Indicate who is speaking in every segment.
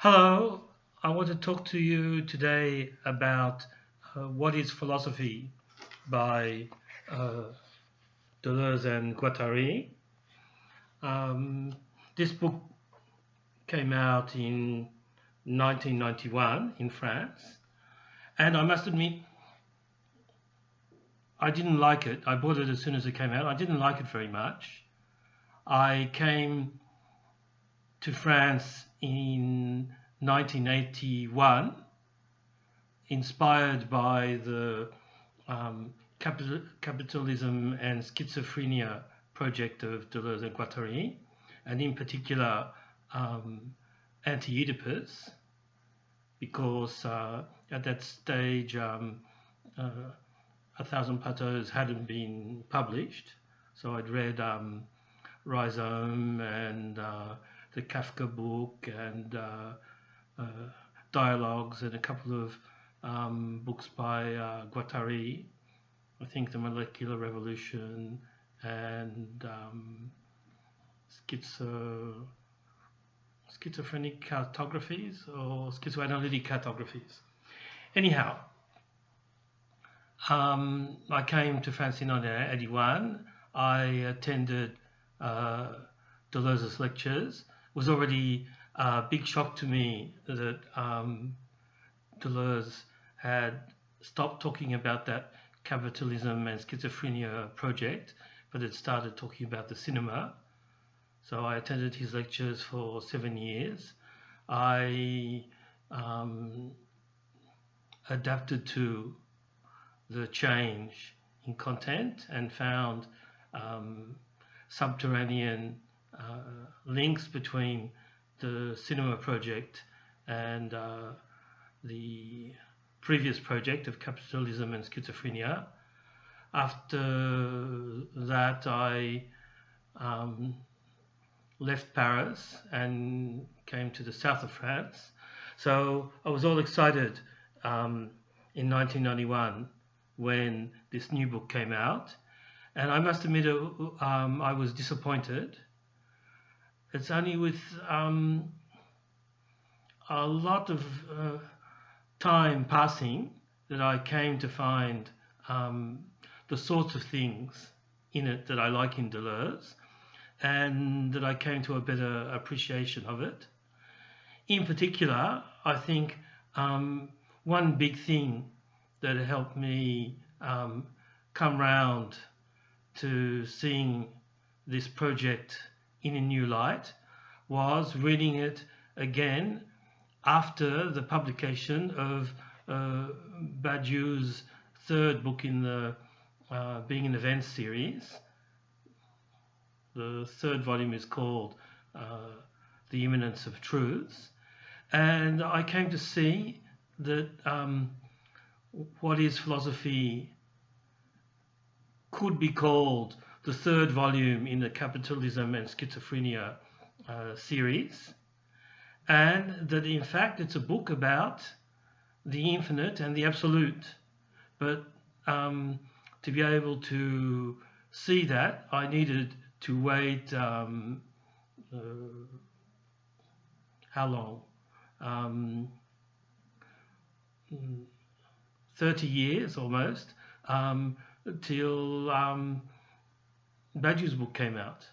Speaker 1: Hello, I want to talk to you today about What is Philosophy by uh, Deleuze and Guattari. Um, this book came out in 1991 in France, and I must admit, I didn't like it. I bought it as soon as it came out. I didn't like it very much. I came to France in 1981, inspired by the Capitalism and Schizophrenia project of Deleuze and Guattari, and in particular Anti-Oedipus, because at that stage A Thousand Plateaus hadn't been published, so I'd read Rhizome and the Kafka book and Dialogues and a couple of books by Guattari. I think The Molecular Revolution and schizophrenic cartographies or schizoanalytic cartographies. Anyhow, I came to France in 1981. I attended Deleuze's lectures. It was already a big shock to me that Deleuze had stopped talking about that Capitalism and Schizophrenia project, but had started talking about the cinema. So I attended his lectures for 7 years. I adapted to the change in content and found subterranean links between the cinema project and the previous project of Capitalism and Schizophrenia. After that, I left Paris and came to the south of France. So I was all excited in 1991 when this new book came out. And I must admit, I was disappointed. It's only with a lot of time passing that I came to find the sorts of things in it that I like in Deleuze, and that I came to a better appreciation of it. In particular, I think one big thing that helped me come round to seeing this project in a new light was reading it again after the publication of Badiou's third book in the Being an Event series. The third volume is called The Immanence of Truths. And I came to see that What is Philosophy could be called the third volume in the Capitalism and Schizophrenia series, and that in fact it's a book about the infinite and the absolute. But to be able to see that, I needed to wait how long? 30 years almost, till Badiou's book came out.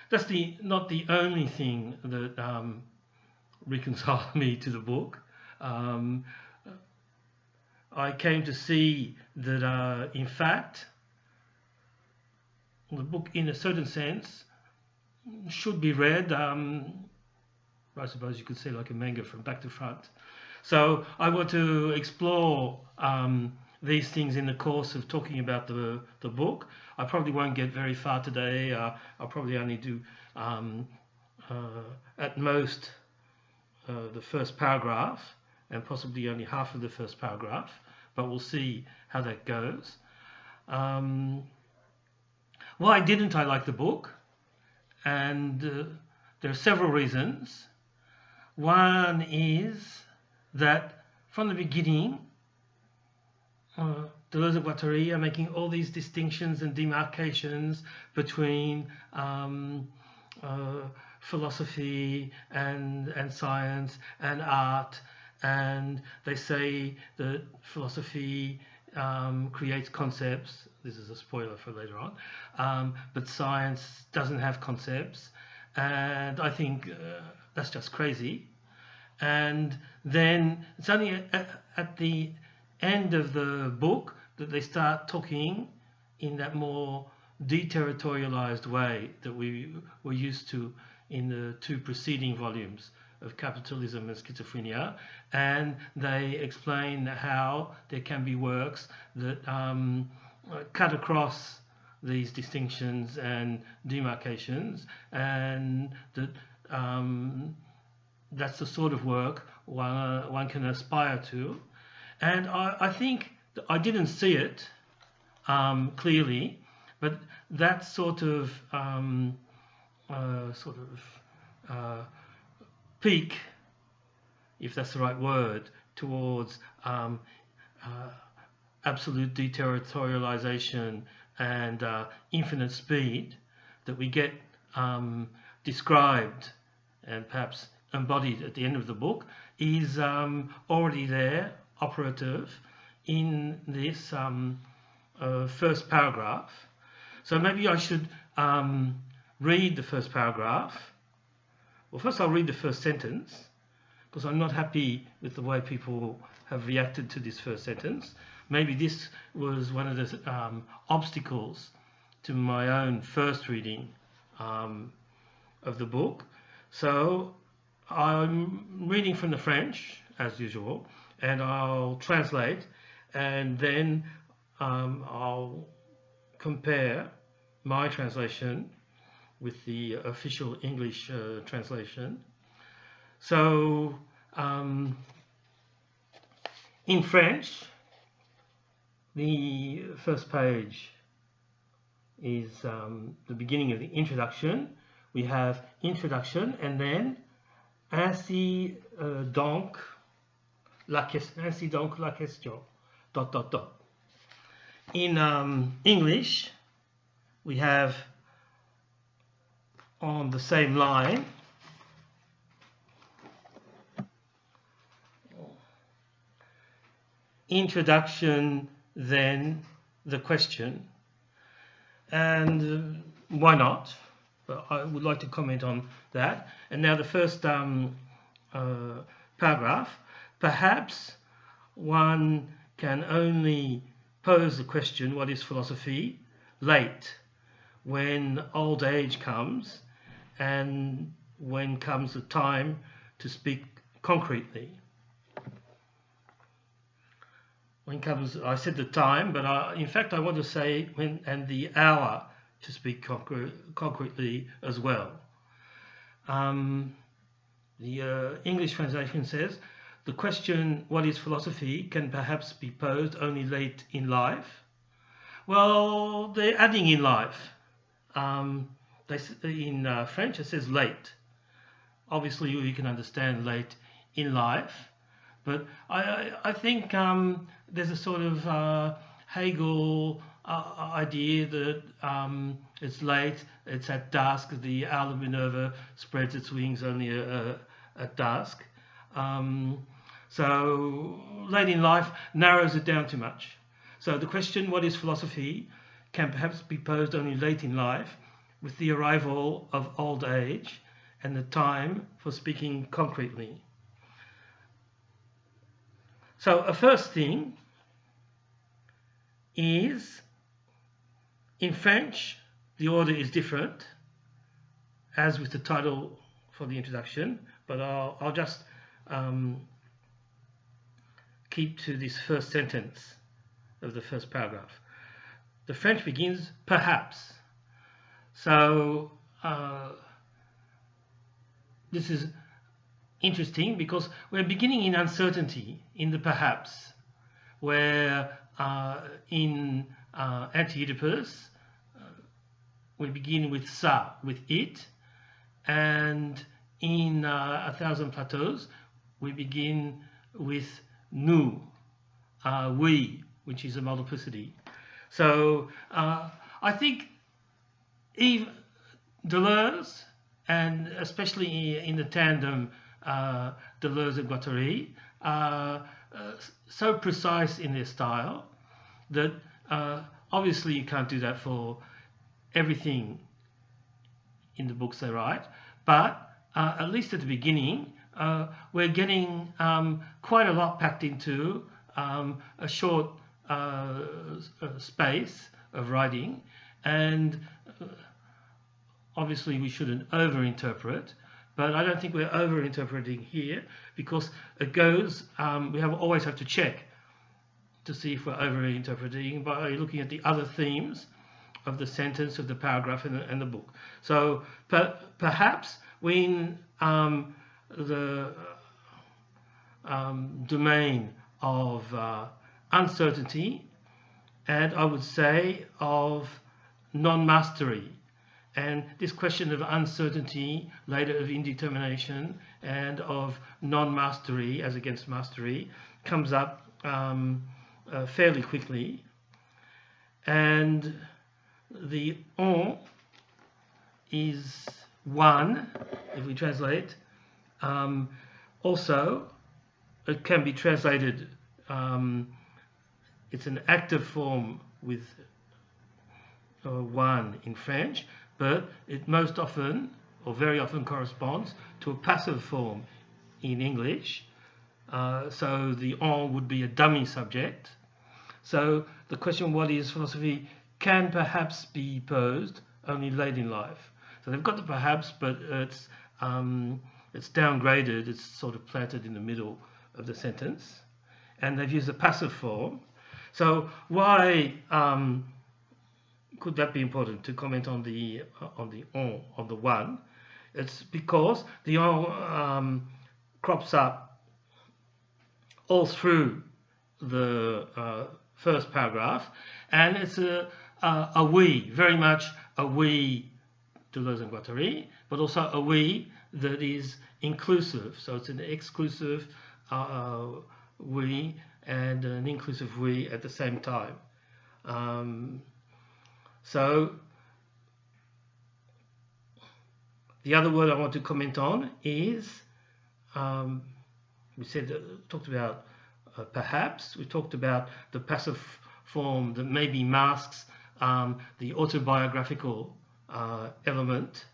Speaker 1: That's not the only thing that reconciled me to the book. I came to see that, in fact, the book, in a certain sense, should be read, I suppose you could say, like a manga from back to front. So I want to explore these things in the course of talking about the book. I probably won't get very far today. I'll probably only do, at most, the first paragraph, and possibly only half of the first paragraph, but we'll see how that goes. Why didn't I like the book? And there are several reasons. One is that from the beginning, Deleuze and Guattari are making all these distinctions and demarcations between philosophy and science and art, and they say that philosophy creates concepts. This is a spoiler for later on, but science doesn't have concepts, and I think that's just crazy. And then it's only at the end of the book that they start talking in that more deterritorialized way that we were used to in the two preceding volumes of Capitalism and Schizophrenia, and they explain how there can be works that cut across these distinctions and demarcations, and that that's the sort of work one can aspire to. And I think that I didn't see it clearly, but that sort of peak, if that's the right word, towards absolute deterritorialization and infinite speed that we get described and perhaps embodied at the end of the book is already there, operative, in this first paragraph. So maybe I should read the first paragraph. Well, first I'll read the first sentence, because I'm not happy with the way people have reacted to this first sentence. Maybe this was one of the obstacles to my own first reading of the book. So I'm reading from the French, as usual, and I'll translate, and then I'll compare my translation with the official English translation. So in French, the first page is the beginning of the introduction. We have introduction, and then ainsi donc la question, ... In English, we have on the same line introduction, then the question, and why not? But I would like to comment on that. And now the first paragraph. Perhaps one can only pose the question, what is philosophy, late, when old age comes and when comes the time to speak concretely. When comes, I said the time, but in fact I want to say when, and the hour to speak concretely as well. The English translation says, the question, what is philosophy, can perhaps be posed only late in life. Well, they're adding in life. In French it says late. Obviously you can understand late in life, but I think there's a sort of Hegel idea that it's late, it's at dusk, the owl of Minerva spreads its wings only at dusk. So late in life narrows it down too much. So the question, what is philosophy, can perhaps be posed only late in life, with the arrival of old age and the time for speaking concretely. So a first thing is, in French, the order is different, as with the title for the introduction, but I'll just keep to this first sentence of the first paragraph. The French begins, perhaps. So this is interesting because we're beginning in uncertainty in the perhaps, where in Anti-Oedipus we begin with ça, with it, and in A Thousand Plateaus we begin with nous, we, which is a multiplicity. So I think Deleuze and especially in the tandem Deleuze and Guattari, are so precise in their style that obviously you can't do that for everything in the books they write, but at least at the beginning, we're getting quite a lot packed into a short space of writing, and obviously we shouldn't over-interpret, but I don't think we're over-interpreting here, because it goes, we always have to check to see if we're over-interpreting by looking at the other themes of the sentence, of the paragraph, and the book. So perhaps when the domain of uncertainty, and I would say of non-mastery, and this question of uncertainty, later of indetermination, and of non-mastery as against mastery comes up fairly quickly. And the on is one, if we translate. Also, it can be translated, it's an active form with one in French, but it most often, or very often, corresponds to a passive form in English. So the on would be a dummy subject. So the question, what is philosophy, can perhaps be posed only late in life. So they've got the perhaps, but it's downgraded, it's sort of planted in the middle of the sentence, and they've used a passive form. So why could that be important to comment on the one? It's because the on crops up all through the first paragraph, and it's a we, very much a we, Deleuze and Guattari, but also a we that is inclusive. So it's an exclusive we and an inclusive we at the same time. So the other word I want to comment on is, we talked about perhaps, we talked about the passive form that maybe masks the autobiographical element,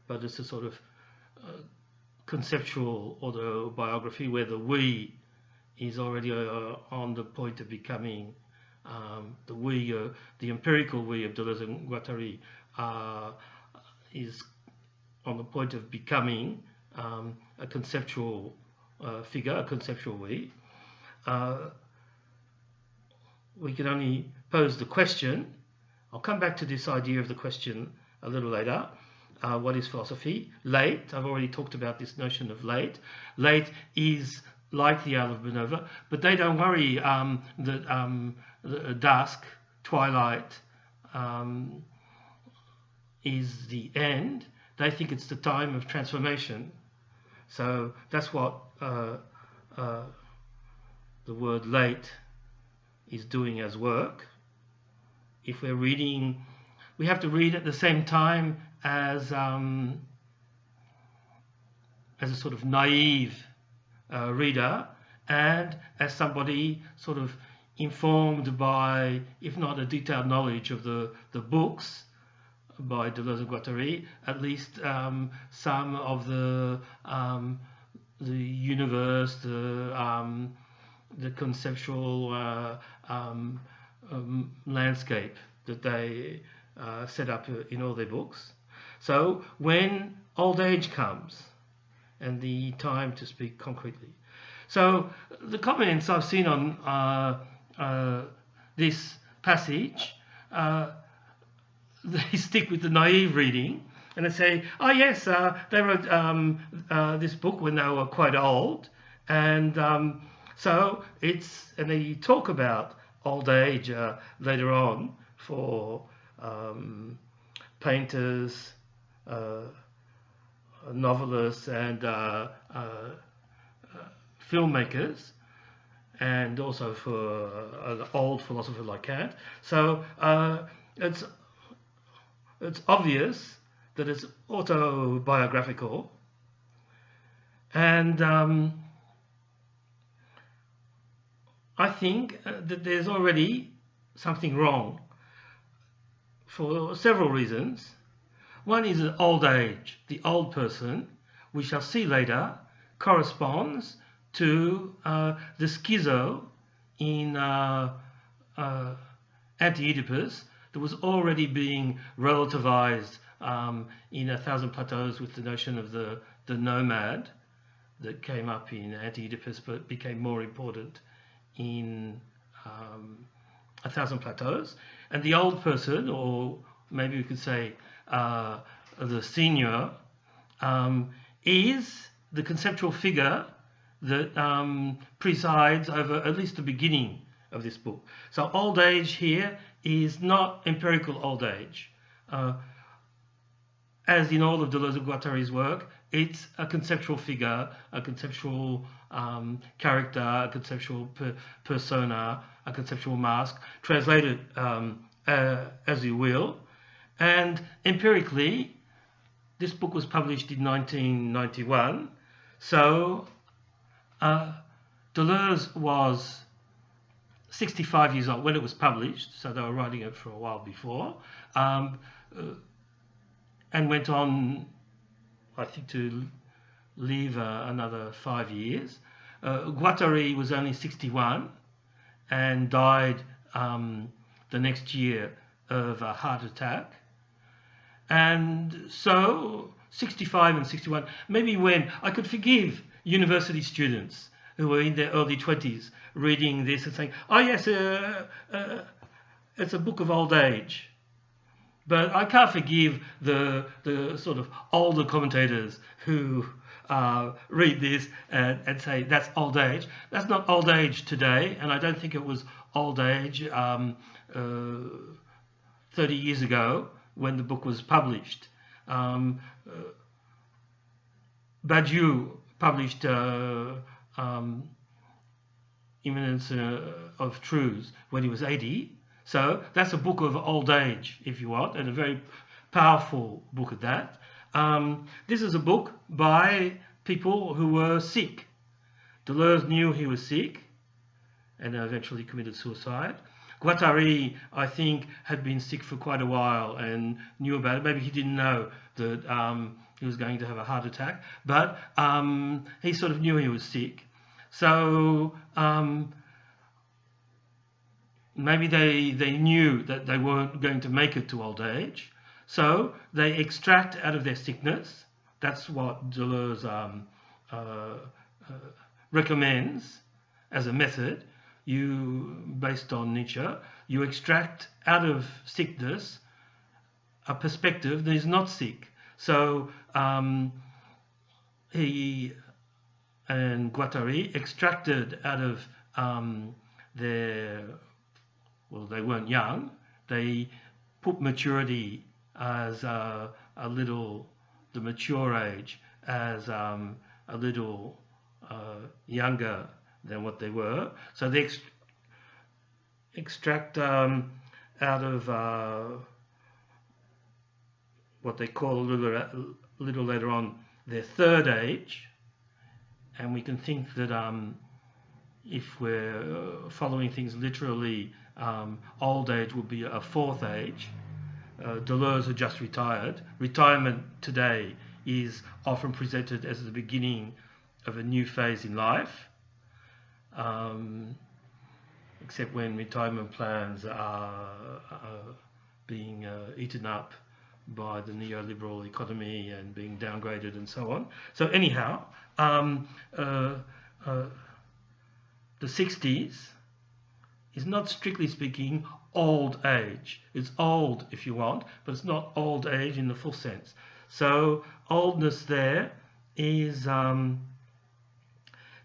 Speaker 1: but it's a sort of conceptual autobiography where the we is already on the point of becoming the we, the empirical we of Deleuze and Guattari is on the point of becoming a conceptual figure, a conceptual we. We can only pose the question. I'll come back to this idea of the question a little later. What is philosophy? Late, I've already talked about this notion of late. Late is like the hour of Minerva, but they don't worry that dusk, twilight, is the end. They think it's the time of transformation. So that's what the word late is doing as work. If we're reading, we have to read at the same time as a sort of naive reader, and as somebody sort of informed by, if not a detailed knowledge of the books by Deleuze and Guattari, at least some of the universe, the conceptual landscape that they set up in all their books. So when old age comes and the time to speak concretely. So the comments I've seen on this passage, they stick with the naive reading and they say, oh yes, they wrote this book when they were quite old, and so it's, and they talk about old age later on for painters, novelists, and filmmakers, and also for an old philosopher like Kant. So it's obvious that it's autobiographical, and I think that there's already something wrong for several reasons. One is an old age. The old person, we shall see later, corresponds to the schizo in Anti-Oedipus that was already being relativized in A Thousand Plateaus with the notion of the nomad that came up in Anti-Oedipus but became more important in A Thousand Plateaus. And the old person, or maybe we could say the senior, is the conceptual figure that presides over at least the beginning of this book. So old age here is not empirical old age. As in all of Deleuze and Guattari's work, it's a conceptual figure, a conceptual character, a conceptual persona, a conceptual mask, translate it as you will. And empirically, this book was published in 1991, so Deleuze was 65 years old when it was published, so they were writing it for a while before, and went on, I think, to live another 5 years. Guattari was only 61 and died the next year of a heart attack. And so 65 and 61, maybe when I could forgive university students who were in their early 20s reading this and saying, oh yes, it's a book of old age. But I can't forgive the sort of older commentators who read this and say that's old age. That's not old age today, and I don't think it was old age 30 years ago when the book was published. Badiou published Immanence of Truths when he was 80. So that's a book of old age, if you want, and a very powerful book at that. This is a book by people who were sick. Deleuze knew he was sick and eventually committed suicide. Guattari, I think, had been sick for quite a while and knew about it. Maybe he didn't know that he was going to have a heart attack, but he sort of knew he was sick. So maybe they knew that they weren't going to make it to old age. So they extract out of their sickness. That's what Deleuze recommends as a method. Based on Nietzsche, you extract out of sickness a perspective that is not sick. So he and Guattari extracted out of well, they weren't young. They put maturity as the mature age as a little younger than what they were. So they extract out of what they call a little later on their third age. And we can think that if we're following things literally, old age would be a fourth age. Deleuze had just retired. Retirement today is often presented as the beginning of a new phase in life, except when retirement plans are being eaten up by the neoliberal economy and being downgraded and so on. So anyhow, the 60s is not, strictly speaking, old age. It's old if you want, but it's not old age in the full sense. So oldness there is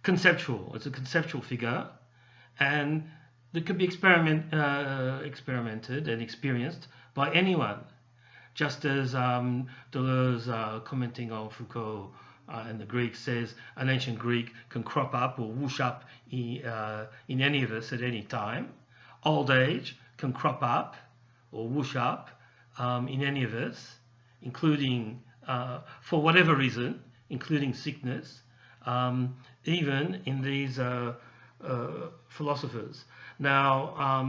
Speaker 1: conceptual. It's a conceptual figure, and that can be experimented and experienced by anyone. Just as Deleuze, commenting on Foucault and the Greeks, says an ancient Greek can crop up or whoosh up in any of us at any time. Old age can crop up or whoosh up in any of us including, for whatever reason, including sickness, even in these philosophers. Now,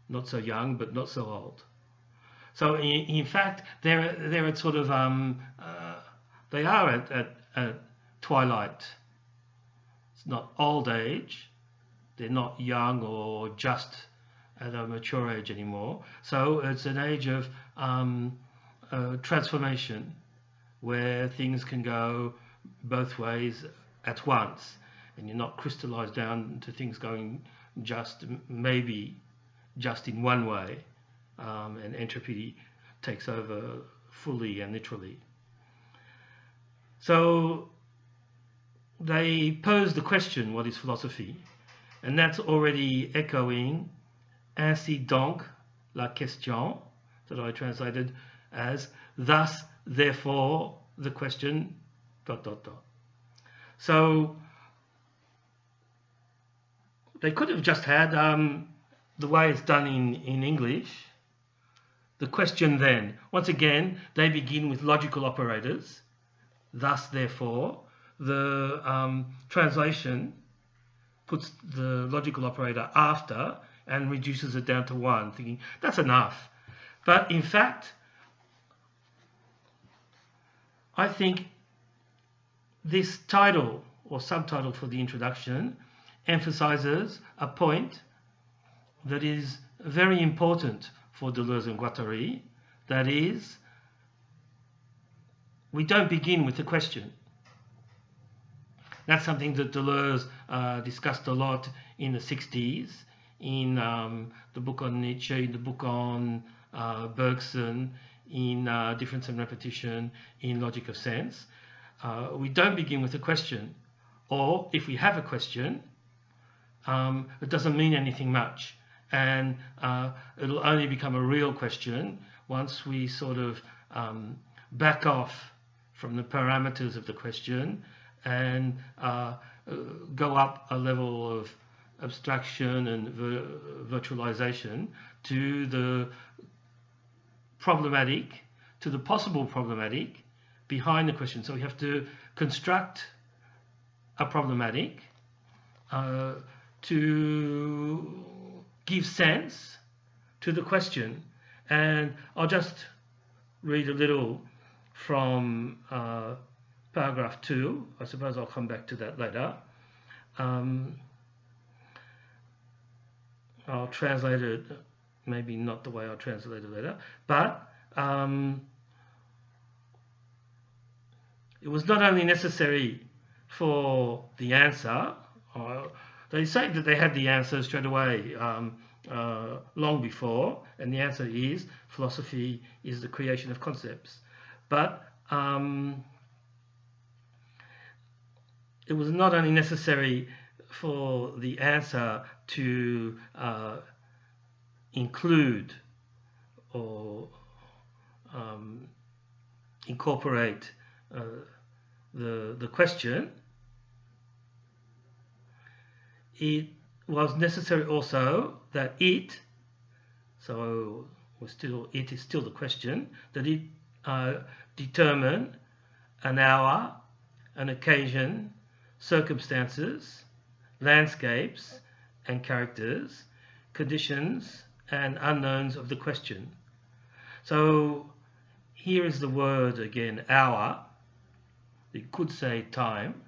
Speaker 1: not so young, but not so old. So in fact, they're at sort of, they are at twilight. It's not old age. They're not young or just at a mature age anymore. So it's an age of transformation where things can go both ways at once, and you're not crystallized down to things going maybe just in one way, and entropy takes over fully and literally. So they pose the question, what is philosophy? And that's already echoing ainsi donc la question, that I translated as thus, therefore, the question, ... So they could have just had the way it's done in English, the question then. Once again, they begin with logical operators, thus, therefore. The translation puts the logical operator after and reduces it down to one, thinking that's enough. But in fact, I think this title or subtitle for the introduction emphasizes a point that is very important for Deleuze and Guattari. That is, we don't begin with the question. That's something that Deleuze discussed a lot in the 60s, in the book on Nietzsche, in the book on Bergson, in Difference and Repetition, in Logic of Sense. We don't begin with a question, or if we have a question, it doesn't mean anything much, and it'll only become a real question once we sort of back off from the parameters of the question and go up a level of abstraction and virtualization to the problematic, to the possible problematic behind the question. So we have to construct a problematic to give sense to the question. And I'll just read a little from paragraph 2. I suppose I'll come back to that later. I'll translate it, maybe not the way I'll translate it later, but it was not only necessary for the answer, they say that they had the answer straight away long before, and the answer is philosophy is the creation of concepts. But it was not only necessary for the answer to include or incorporate the question. It was necessary also that it, so it is still the question, that it determine an hour, an occasion, circumstances, landscapes and characters, conditions and unknowns of the question. So here is the word again, hour. You could say time,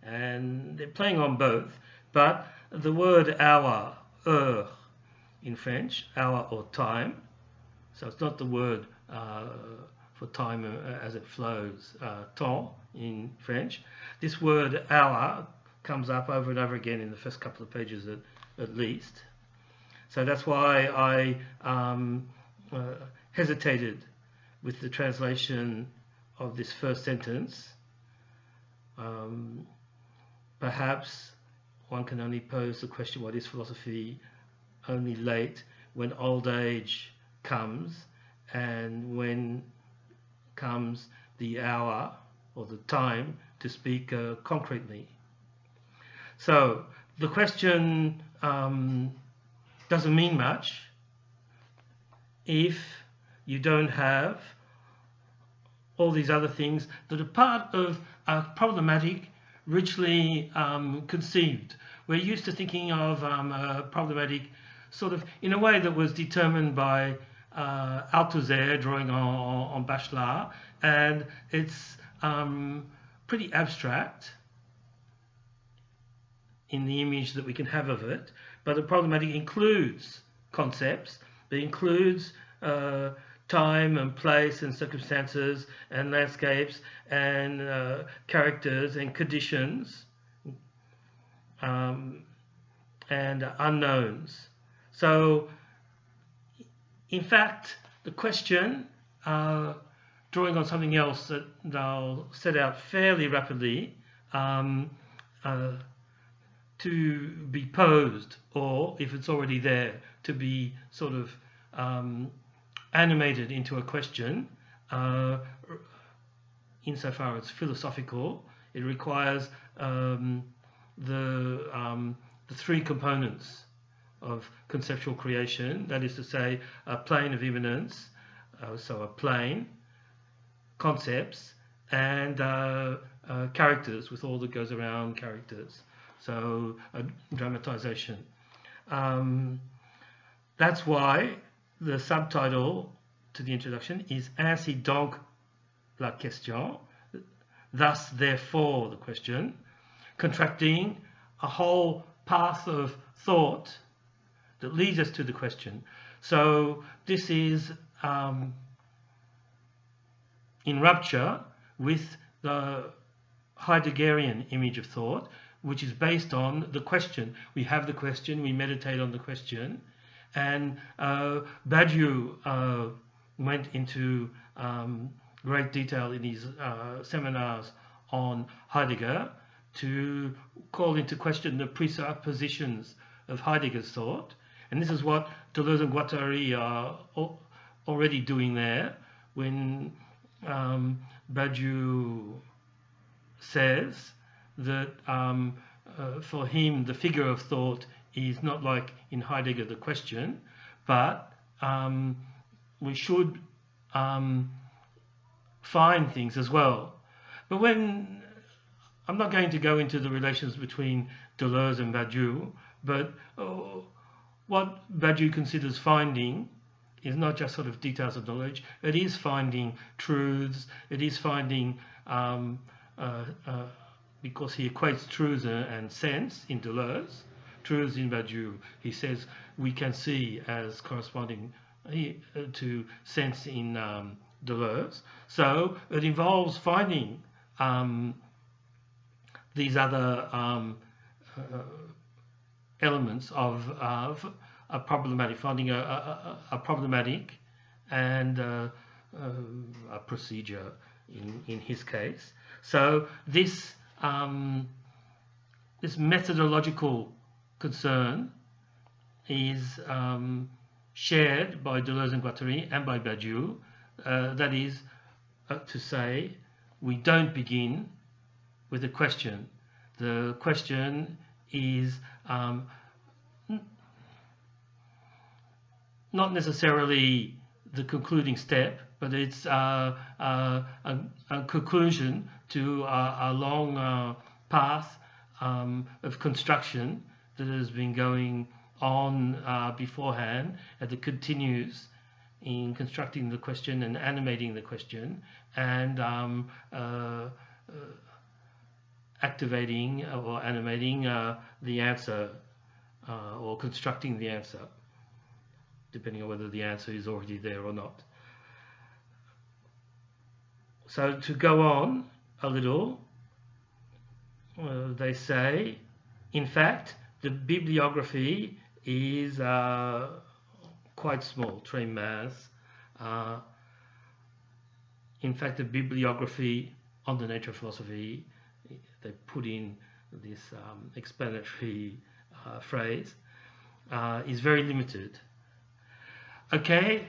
Speaker 1: and they're playing on both, but the word hour, heure in French, hour or time, so it's not the word for time as it flows, temps in French. This word hour comes up over and over again in the first couple of pages at least. So that's why I hesitated with the translation of this first sentence. Perhaps one can only pose the question, what is philosophy, only late, when old age comes, and when comes the hour or the time to speak concretely. So the question doesn't mean much if you don't have all these other things that are part of a problematic, richly conceived. We're used to thinking of a problematic sort of in a way that was determined by Althusser drawing on Bachelard, and it's pretty abstract in the image that we can have of it. But the problematic includes concepts, it includes time and place and circumstances and landscapes and characters and conditions and unknowns. So, in fact, the question, drawing on something else that I'll set out fairly rapidly, to be posed, or if it's already there, to be sort of animated into a question, insofar as philosophical, it requires the three components of conceptual creation, that is to say, a plane of immanence, so a plane, concepts, and characters, with all that goes around characters. So a dramatization. That's why the subtitle to the introduction is Ainsi donc la question, thus therefore the question, contracting a whole path of thought that leads us to the question. So this is in rupture with the Heideggerian image of thought, which is based on the question. We have the question, we meditate on the question, and Badiou went into great detail in his seminars on Heidegger to call into question the presuppositions of Heidegger's thought. And this is what Deleuze and Guattari are already doing there when Badiou says that for him the figure of thought is not like in Heidegger the question, but we should find things as well. But when I'm not going to go into the relations between Deleuze and Badiou, but what Badiou considers finding is not just sort of details of knowledge, it is finding truths, it is finding because he equates truth and sense in Deleuze, truths in Badiou, he says we can see as corresponding to sense in Deleuze. So it involves finding these other elements of a problematic, finding a problematic and a procedure in his case. So this this methodological concern is shared by Deleuze and Guattari and by Badiou. That is to say, we don't begin with a question. The question is not necessarily the concluding step, but it's a conclusion to a long path of construction that has been going on beforehand, and that continues in constructing the question and animating the question and activating or animating the answer or constructing the answer, depending on whether the answer is already there or not. So to go on a little, they say, in fact, the bibliography is quite small, très mince. In fact, the bibliography on the nature of philosophy, they put in this explanatory phrase, is very limited. Okay,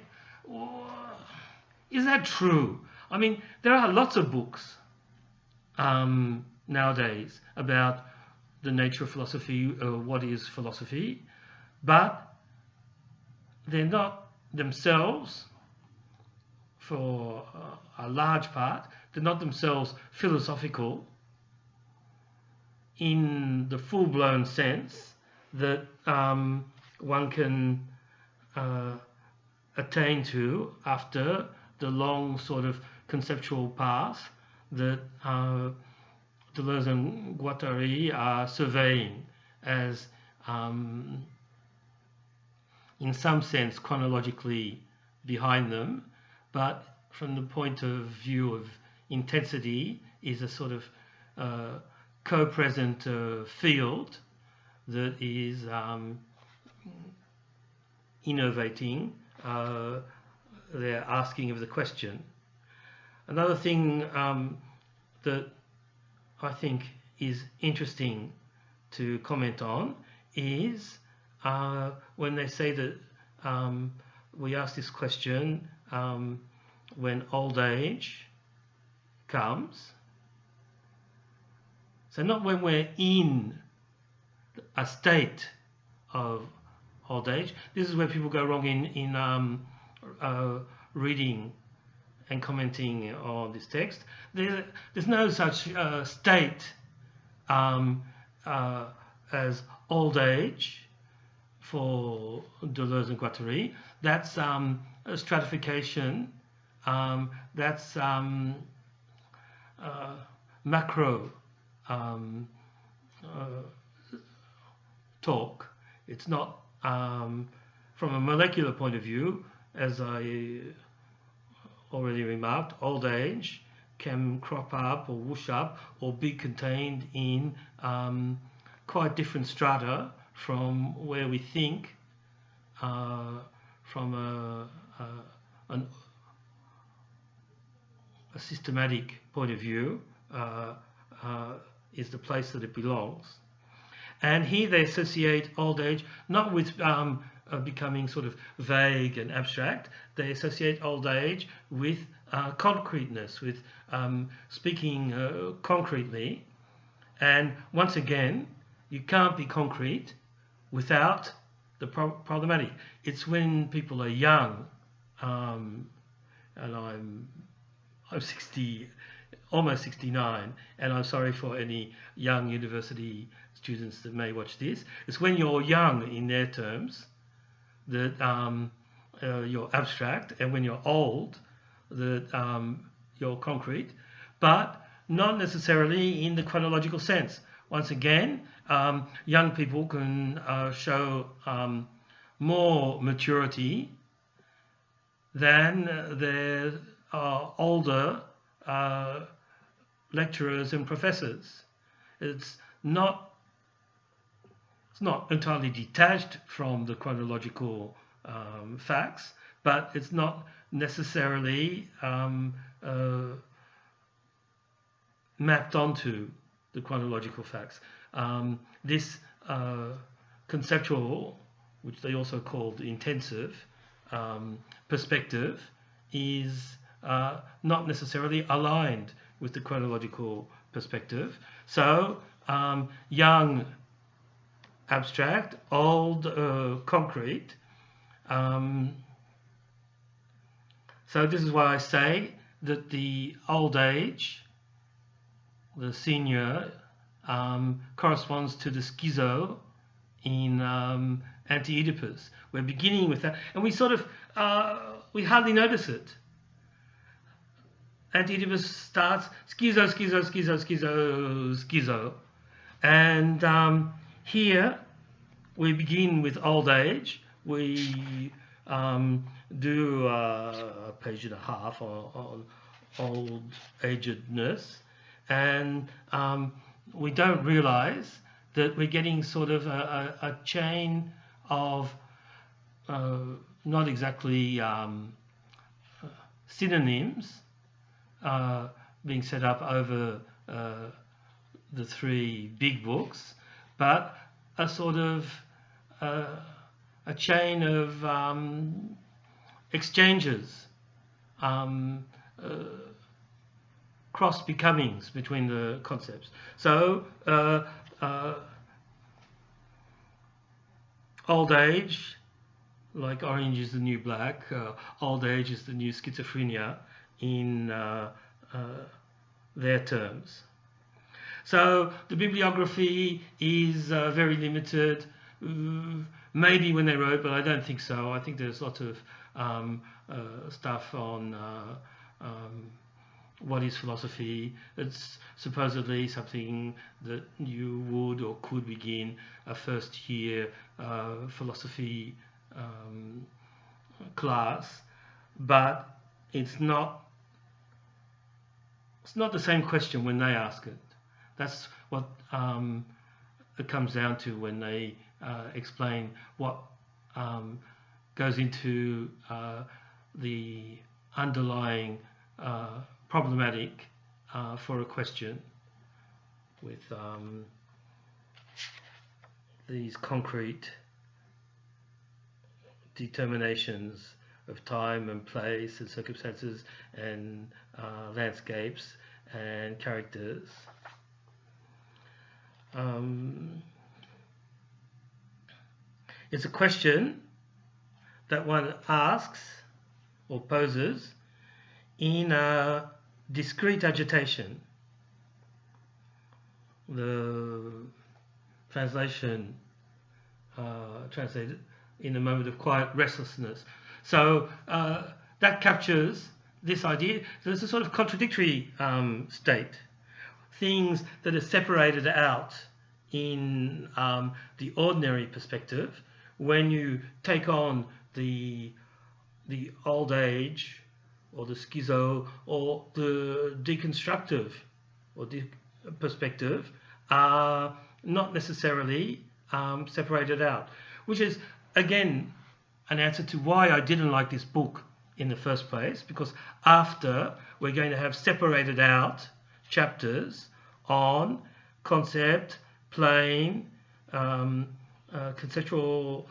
Speaker 1: is that true? I mean, there are lots of books nowadays about the nature of philosophy, what is philosophy, but they're not themselves for a large part, they're not themselves philosophical in the full-blown sense that one can attain to after the long sort of conceptual path that Deleuze and Guattari are surveying as, in some sense, chronologically behind them, but from the point of view of intensity is a sort of co-present field that is innovating their asking of the question. Another thing that I think is interesting to comment on is when they say that we ask this question when old age comes. So not when we're in a state of old age. This is where people go wrong in reading and commenting on this text. There's no such state as old age for Deleuze and Guattari. That's a stratification. That's macro talk. It's not from a molecular point of view, as I already remarked. Old age can crop up or whoosh up or be contained in quite different strata from where we think from a systematic point of view is the place that it belongs. And here they associate old age not with becoming sort of vague and abstract. They associate old age with concreteness, with speaking concretely. And once again, you can't be concrete without the problematic. It's when people are young, and I'm 60, almost 69, and I'm sorry for any young university students that may watch this. It's when you're young, in their terms, that you're abstract, and when you're old, that you're concrete, but not necessarily in the chronological sense. Once again, young people can show more maturity than their older lecturers and professors. It's not entirely detached from the chronological facts, but it's not necessarily mapped onto the chronological facts. This conceptual, which they also called intensive, perspective is not necessarily aligned with the chronological perspective. So young abstract, old concrete. So this is why I say that the old age, the senior, corresponds to the schizo in Anti-Oedipus. We're beginning with that, and we sort of we hardly notice it. Anti-Oedipus starts schizo, schizo, schizo, schizo, schizo, and here we begin with old age. We do a page and a half on old agedness, and we don't realize that we're getting sort of a chain of not exactly synonyms being set up over the three big books, but a sort of a chain of exchanges, cross becomings between the concepts. So old age like orange is the new black, old age is the new schizophrenia in their terms. So the bibliography is very limited. Maybe when they wrote, but I don't think so. I think there's lots of stuff on what is philosophy. It's supposedly something that you would or could begin a first year philosophy class, but it's not the same question when they ask it. That's what it comes down to when they explain what goes into the underlying problematic for a question with these concrete determinations of time and place and circumstances and landscapes and characters. It's a question that one asks or poses in a discrete agitation. The translation translated in a moment of quiet restlessness. So that captures this idea. There's a sort of contradictory state. Things that are separated out in the ordinary perspective, when you take on the old age or the schizo or the deconstructive or perspective, are not necessarily separated out, which is again an answer to why I didn't like this book in the first place, because after we're going to have separated out chapters on concept, plane, conceptual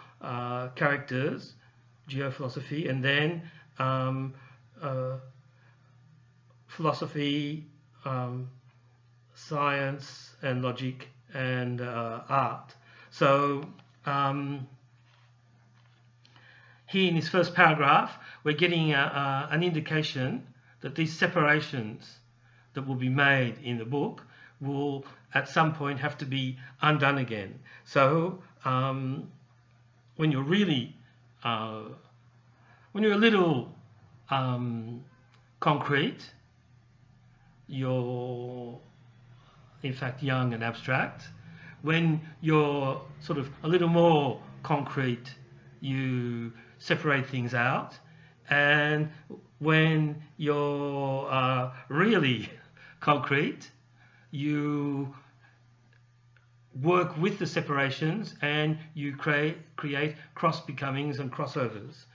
Speaker 1: characters, geophilosophy, and then philosophy, science and logic and art. So here in this first paragraph, we're getting an indication that these separations that will be made in the book will at some point have to be undone again. So when you're really, when you're a little concrete, you're in fact young and abstract. When you're sort of a little more concrete, you separate things out. And when you're really concrete, you work with the separations and you create cross-becomings and crossovers.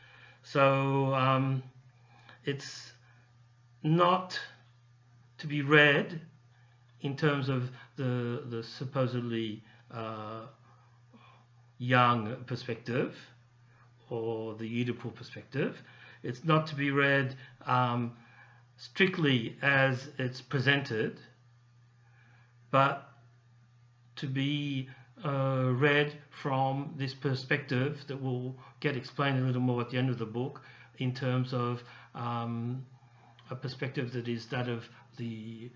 Speaker 1: So it's not to be read in terms of the supposedly young perspective or the Oedipal perspective. It's not to be read strictly as it's presented, but to be read from this perspective that will get explained a little more at the end of the book, in terms of a perspective that is that of the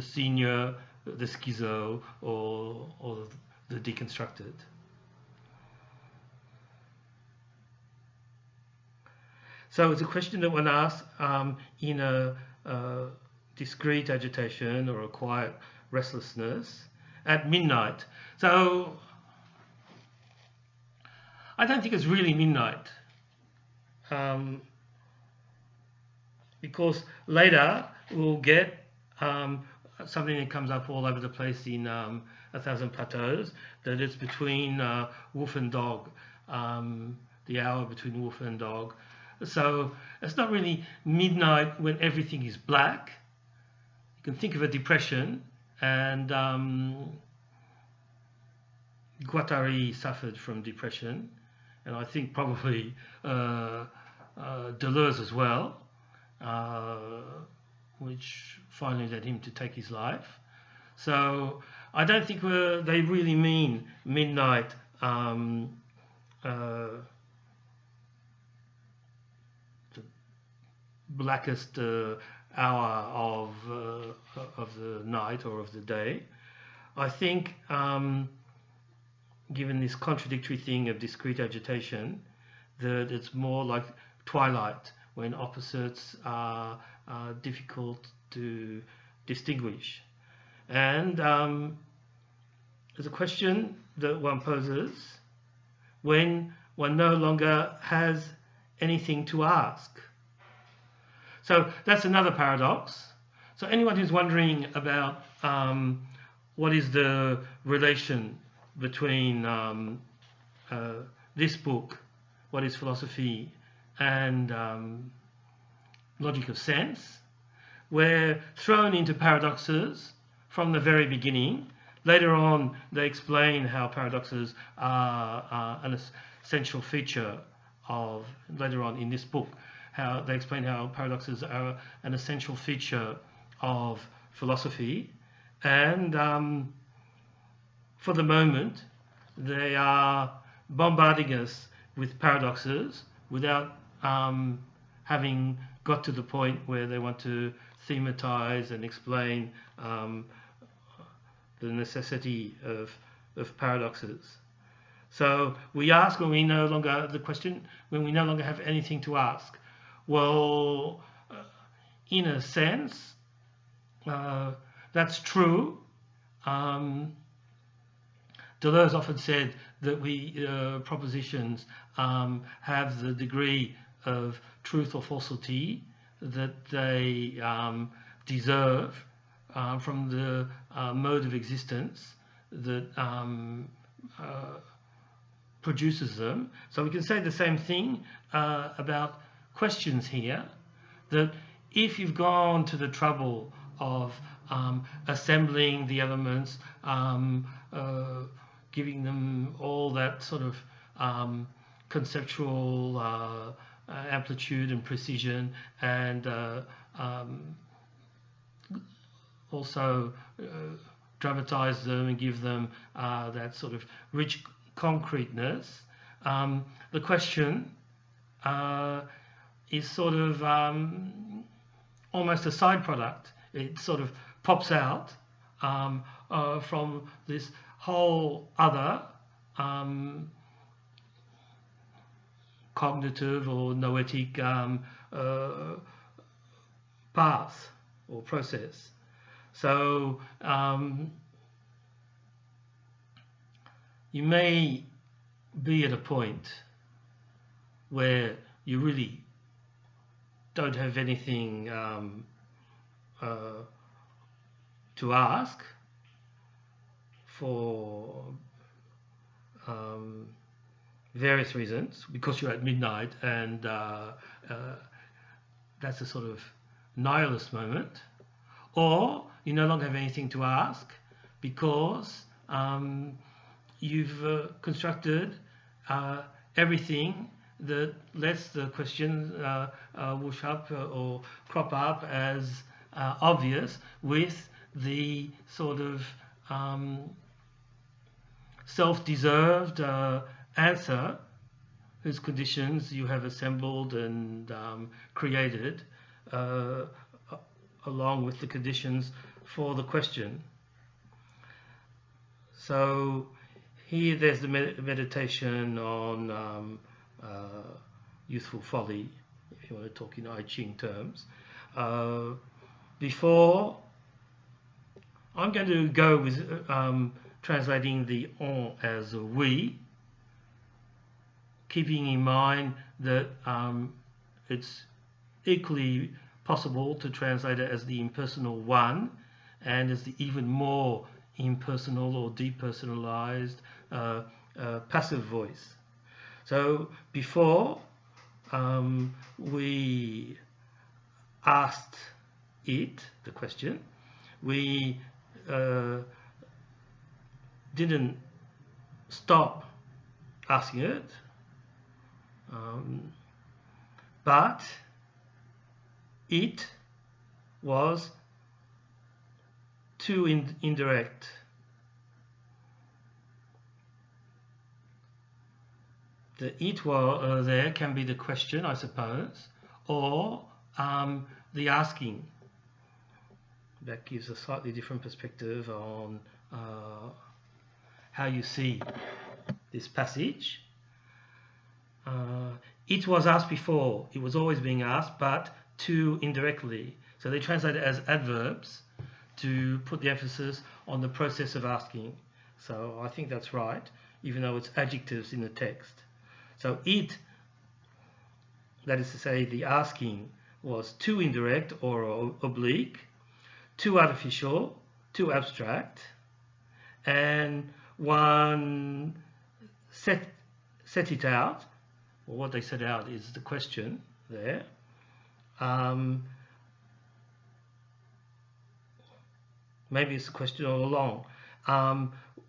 Speaker 1: senior, the schizo, or the deconstructed. So it's a question that one asks in a discrete agitation or a quiet restlessness at midnight. So I don't think it's really midnight, because later we'll get something that comes up all over the place in A Thousand Plateaus, that it's between wolf and dog, the hour between wolf and dog. So it's not really midnight when everything is black. You can think of a depression, and Guattari suffered from depression, and I think probably Deleuze as well, which finally led him to take his life. So I don't think they really mean midnight the blackest hour of the night or of the day. I think, given this contradictory thing of discrete agitation, that it's more like twilight, when opposites are difficult to distinguish. And there's a question that one poses when one no longer has anything to ask. So that's another paradox. So anyone who's wondering about what is the relation between this book, What is Philosophy, and Logic of Sense, we're thrown into paradoxes from the very beginning. Later on, they explain how paradoxes are an essential feature of, later on in this book, how they explain how paradoxes are an essential feature of philosophy. And for the moment, they are bombarding us with paradoxes without having got to the point where they want to thematize and explain the necessity of paradoxes. So we ask when we no longer, the question, when we no longer have anything to ask. Well, in a sense, that's true. Deleuze often said that we propositions have the degree of truth or falsity that they deserve from the mode of existence that produces them. So we can say the same thing about questions here, that if you've gone to the trouble of assembling the elements, giving them all that sort of conceptual amplitude and precision, and also dramatize them and give them that sort of rich concreteness, the question is sort of almost a side product. It sort of pops out from this whole other cognitive or noetic path or process. So you may be at a point where you really don't have anything to ask for various reasons, because you're at midnight and that's a sort of nihilist moment, or you no longer have anything to ask because you've constructed everything that lets the question whoosh up or crop up as obvious, with the sort of self-deserved answer whose conditions you have assembled and created along with the conditions for the question. So here there's the meditation on youthful folly, if you want to talk in I Ching terms. Before, I'm going to go with translating the on as a we, keeping in mind that it's equally possible to translate it as the impersonal one and as the even more impersonal or depersonalized passive voice. So before, we asked it, the question, we didn't stop asking it, but it was too indirect. the it there can be the question, I suppose, or the asking. That gives a slightly different perspective on how you see this passage. It was asked before, it was always being asked, but too indirectly. So they translate it as adverbs to put the emphasis on the process of asking. So I think that's right, even though it's adjectives in the text. So it, that is to say the asking, was too indirect or oblique, too artificial, too abstract, and one set it out, or what they set out is the question there. Maybe it's a question all along.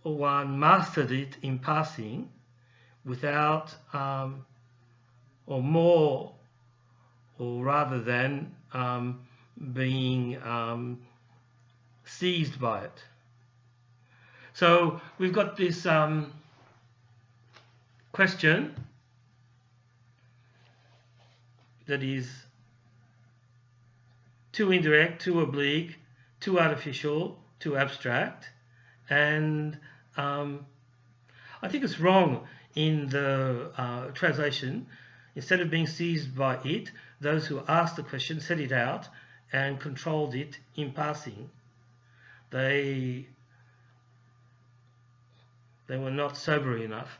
Speaker 1: One mastered it in passing without, or more, or rather than being seized by it. So we've got this question that is too indirect, too oblique, too artificial, too abstract, and I think it's wrong in the translation. Instead of being seized by it, those who asked the question set it out and controlled it in passing. They were not sober enough.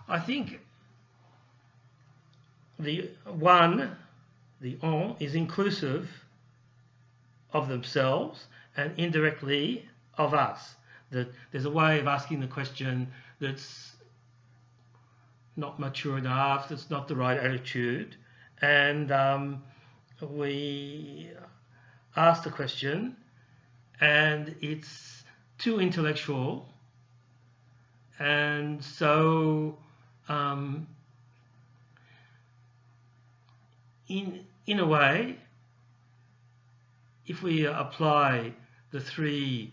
Speaker 1: I think the one, the on, is inclusive of themselves and indirectly of us. That there's a way of asking the question that's not mature enough, that's not the right attitude, and we ask the question and it's too intellectual, and so in a way, if we apply the three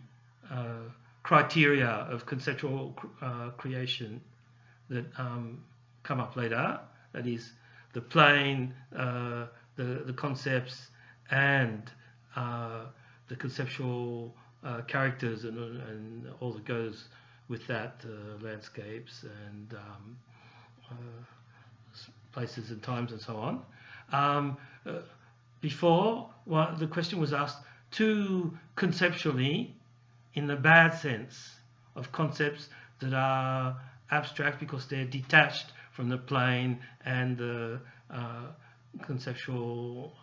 Speaker 1: criteria of conceptual creation that come up later, that is the plane, the concepts, and the conceptual characters and all that goes with that, landscapes and places and times and so on. Before, the question was asked too conceptually, in the bad sense of concepts that are abstract because they're detached from the plane and the conceptual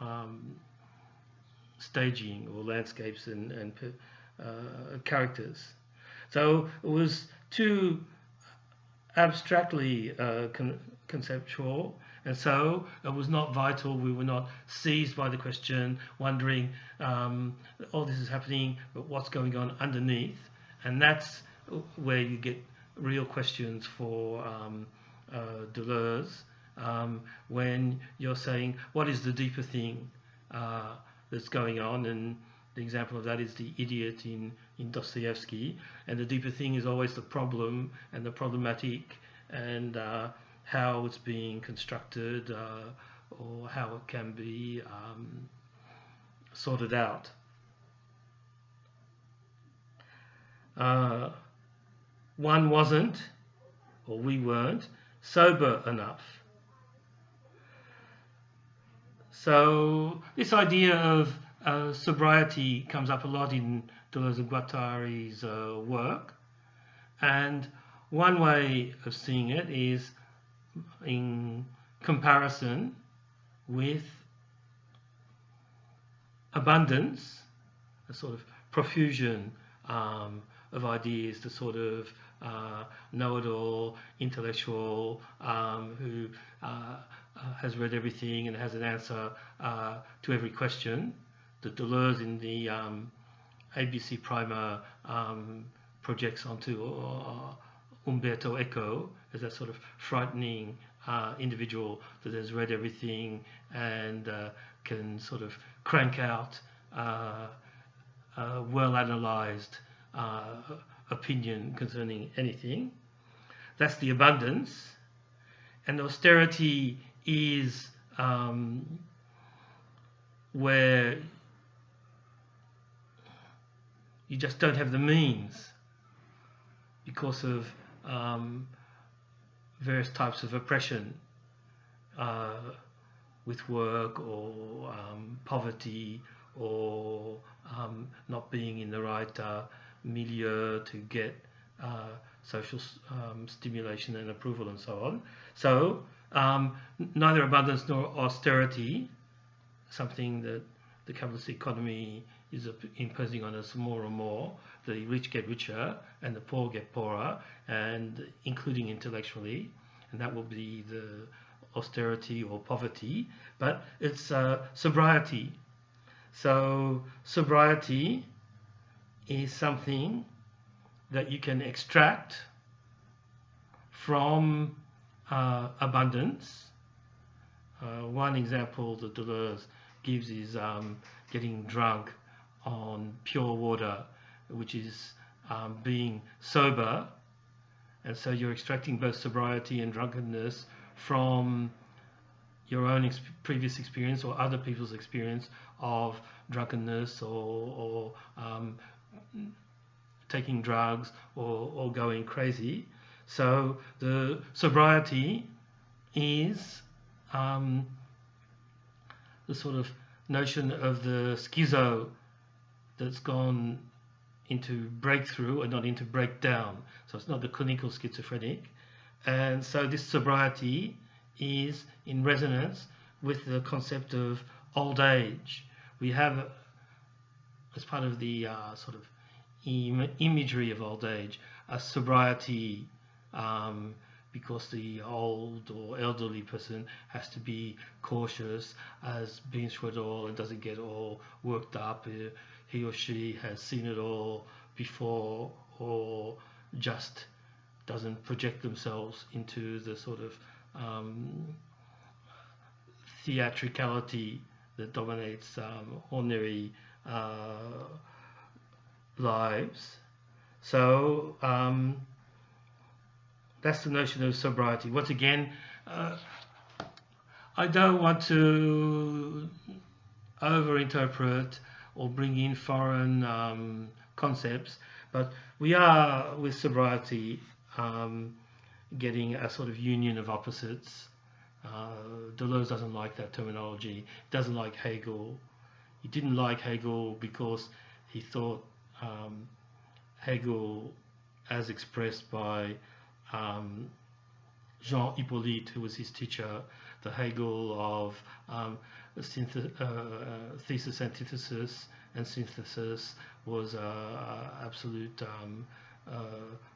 Speaker 1: staging or landscapes and characters. So it was too abstractly conceptual, and so it was not vital. We were not seized by the question, wondering, oh, this is happening, but what's going on underneath? And that's where you get real questions for Deleuze, when you're saying, what is the deeper thing that's going on? And the example of that is the idiot in Dostoevsky. And the deeper thing is always the problem and the problematic, and how it's being constructed, or how it can be sorted out. One wasn't, or we weren't, sober enough. So this idea of sobriety comes up a lot in Deleuze and Guattari's work, and one way of seeing it is in comparison with abundance, a sort of profusion of ideas, the sort of know-it-all intellectual who has read everything and has an answer to every question that Deleuze in the ABC Primer projects onto Umberto Eco as that sort of frightening individual that has read everything and can sort of crank out well-analysed opinion concerning anything. That's the abundance. And austerity is where you just don't have the means because of various types of oppression with work or poverty or not being in the right milieu to get social stimulation and approval and so on. So neither abundance nor austerity, something that the capitalist economy is imposing on us more and more. The rich get richer and the poor get poorer, and including intellectually, and that will be the austerity or poverty. But it's sobriety. So sobriety is something that you can extract from abundance. One example that Deleuze gives is getting drunk on pure water, which is being sober, and so you're extracting both sobriety and drunkenness from your own previous experience or other people's experience of drunkenness or taking drugs or going crazy. So the sobriety is the sort of notion of the schizo that's gone into breakthrough and not into breakdown. So it's not the clinical schizophrenic. And so this sobriety is in resonance with the concept of old age. We have, as part of the sort of imagery of old age, a sobriety because the old or elderly person has to be cautious, has been through it all and doesn't get all worked up. He or she has seen it all before, or just doesn't project themselves into the sort of theatricality that dominates ordinary lives. So that's the notion of sobriety. Once again, I don't want to overinterpret or bring in foreign concepts, but we are, with sobriety, getting a sort of union of opposites. Deleuze doesn't like that terminology, doesn't like Hegel. He didn't like Hegel because he thought Hegel, as expressed by Jean Hippolyte, who was his teacher, the Hegel of thesis, antithesis, and synthesis was absolute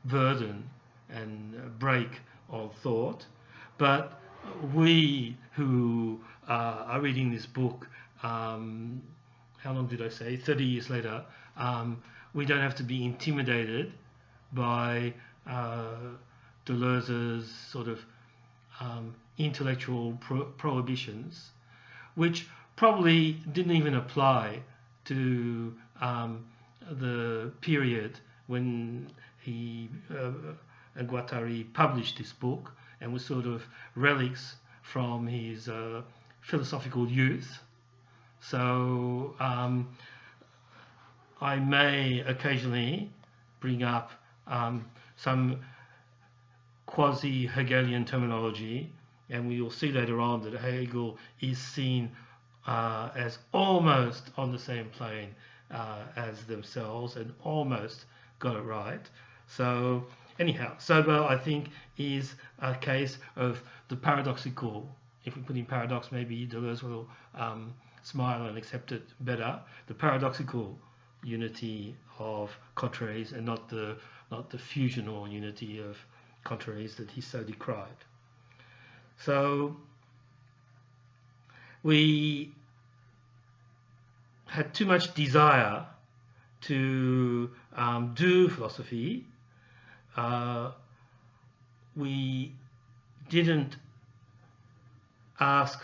Speaker 1: burden and break of thought. But we who are reading this book, how long did I say? 30 years later, we don't have to be intimidated by Deleuze's sort of intellectual prohibitions, which probably didn't even apply to the period when he and Guattari published this book, and was sort of relics from his philosophical youth. So I may occasionally bring up some quasi-Hegelian terminology, and we will see later on that Hegel is seen as almost on the same plane as themselves, and almost got it right. So anyhow, sober, I think, is a case of the paradoxical. If we put in paradox, maybe Deleuze will smile and accept it better. The paradoxical unity of contraries, and not the fusional unity of contraries that he so decried. So we had too much desire to do philosophy. We didn't ask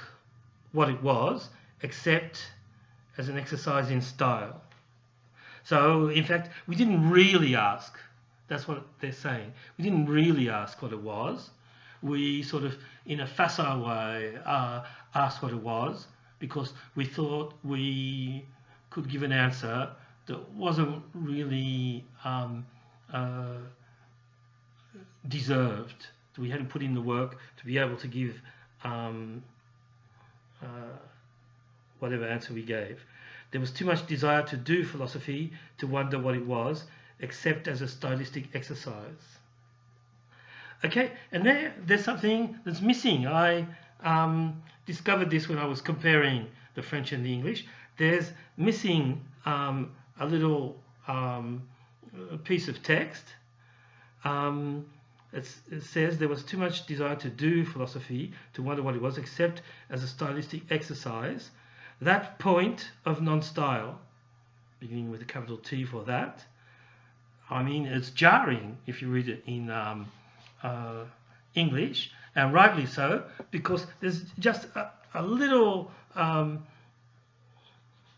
Speaker 1: what it was, except as an exercise in style. So, in fact, we didn't really ask. That's what they're saying. We didn't really ask what it was. we sort of, in a facile way, asked what it was because we thought we could give an answer that wasn't really deserved. So we hadn't put in the work to be able to give whatever answer we gave. There was too much desire to do philosophy to wonder what it was, except as a stylistic exercise. Okay, and there's something that's missing. I discovered this when I was comparing the French and the English. There's missing a little piece of text. It says there was too much desire to do philosophy to wonder what it was, except as a stylistic exercise. That point of non-style, beginning with a capital T for that, I mean, it's jarring if you read it in English, and rightly so, because there's just a little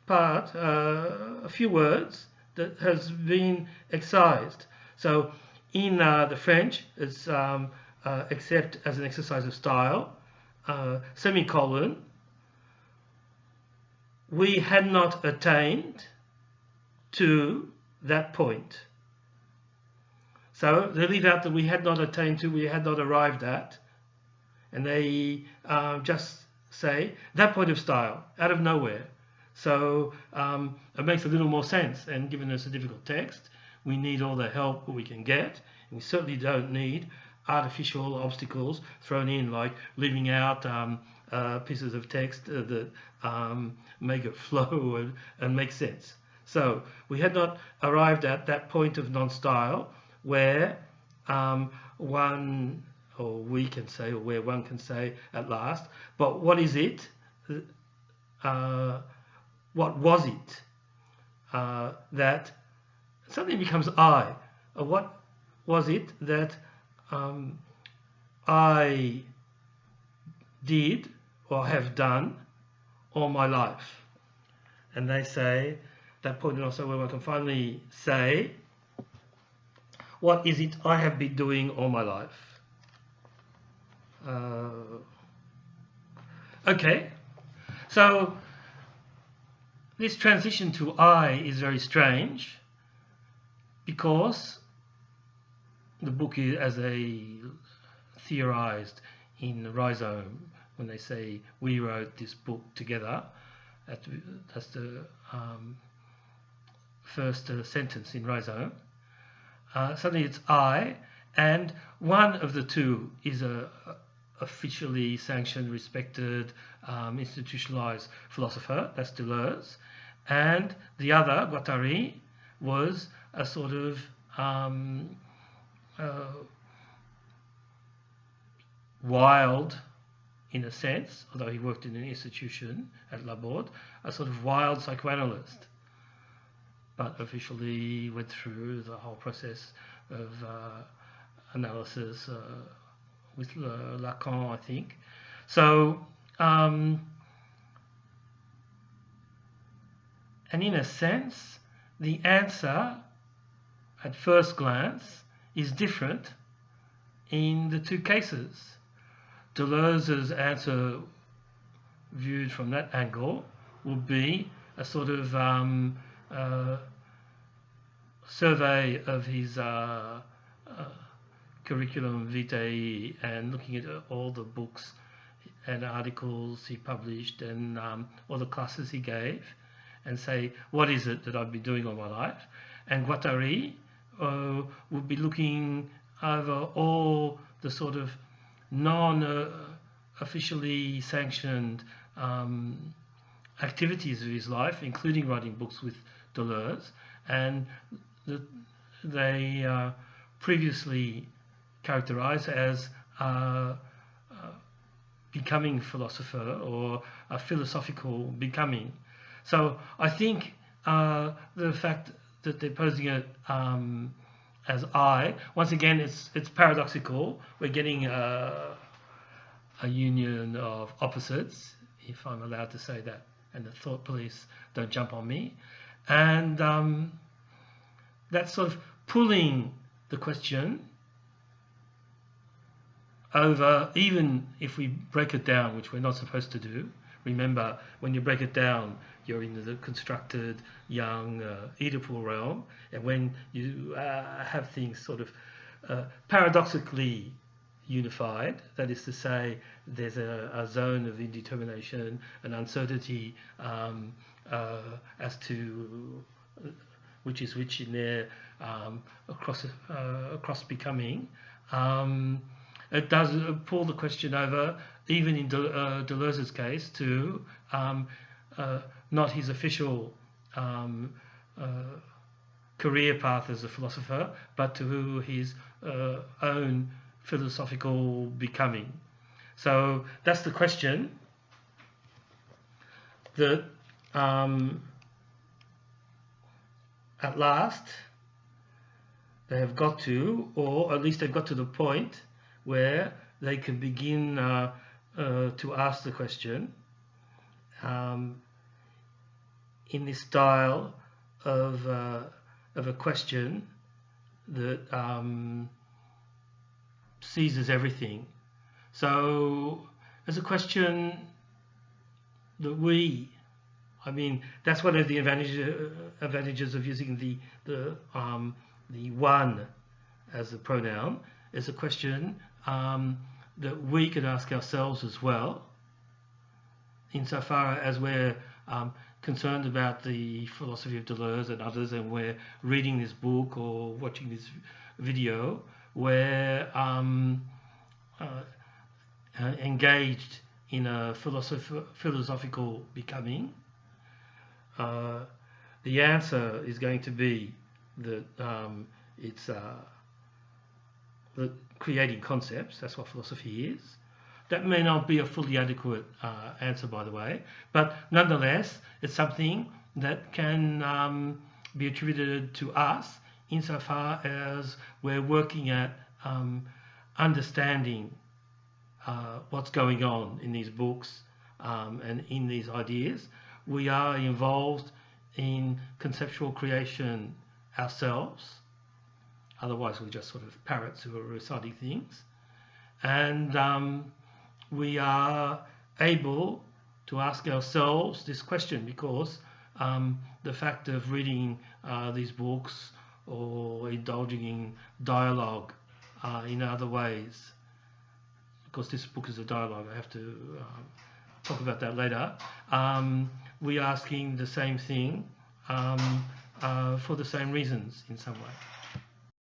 Speaker 1: part, a few words that has been excised. So in the French, it's except as an exercise of style, semicolon, we had not attained to that point. So they leave out that we had not attained to, we had not arrived at, and they just say that point of style, out of nowhere. So it makes a little more sense, and given it's a difficult text, we need all the help we can get, and we certainly don't need artificial obstacles thrown in, like leaving out pieces of text that make it flow and make sense. So we had not arrived at that point of non-style where one, or we can say, or where one can say at last, but what is it? What was it that suddenly becomes I? What was it that I did or have done all my life? And they say, that point also where one can finally say, what is it I have been doing all my life? Okay, so this transition to I is very strange because the book is, as they theorized in Rhizome, when they say we wrote this book together, that's the first sentence in Rhizome. Suddenly it's I, and one of the two is a officially sanctioned, respected, institutionalized philosopher, that's Deleuze, and the other, Guattari, was a sort of wild, in a sense, although he worked in an institution at Laborde, a sort of wild psychoanalyst, but officially went through the whole process of analysis with Lacan, I think. So, and in a sense, the answer at first glance is different in the two cases. Deleuze's answer, viewed from that angle, would be a sort of survey of his curriculum vitae and looking at all the books and articles he published and all the classes he gave, and say, what is it that I've been doing all my life? And Guattari would be looking over all the sort of non-officially sanctioned activities of his life, including writing books with Deleuze, and they previously characterized as becoming philosopher or a philosophical becoming. So I think the fact that they're posing it as I, once again, it's paradoxical. We're getting a union of opposites, if I'm allowed to say that, and the thought police don't jump on me. And that's sort of pulling the question over, even if we break it down, which we're not supposed to do. Remember, when you break it down, you're in the constructed, young, Oedipal realm, and when you have things sort of paradoxically unified, that is to say, there's a zone of indetermination, an uncertainty as to which is which in there across becoming. It does pull the question over, even in Deleuze's case, to not his official career path as a philosopher, but to his own philosophical becoming. So that's the question that at last they have got to, or at least they've got to the point where they can begin to ask the question in this style of a question that seizes everything. So as a question that that's one of the advantages of using the one as a pronoun. Is a question that we can ask ourselves as well, insofar as we're concerned about the philosophy of Deleuze and others, and we're reading this book or watching this video, we're engaged in a philosophical becoming. The answer is going to be that it's creating concepts. That's what philosophy is. That may not be a fully adequate answer, by the way, but nonetheless, it's something that can be attributed to us insofar as we're working at understanding what's going on in these books and in these ideas. We are involved in conceptual creation ourselves. Otherwise, we're just sort of parrots who are reciting things. And we are able to ask ourselves this question because the fact of reading these books or indulging in dialogue in other ways, because this book is a dialogue, I have to talk about that later, we're asking the same thing for the same reasons in some way.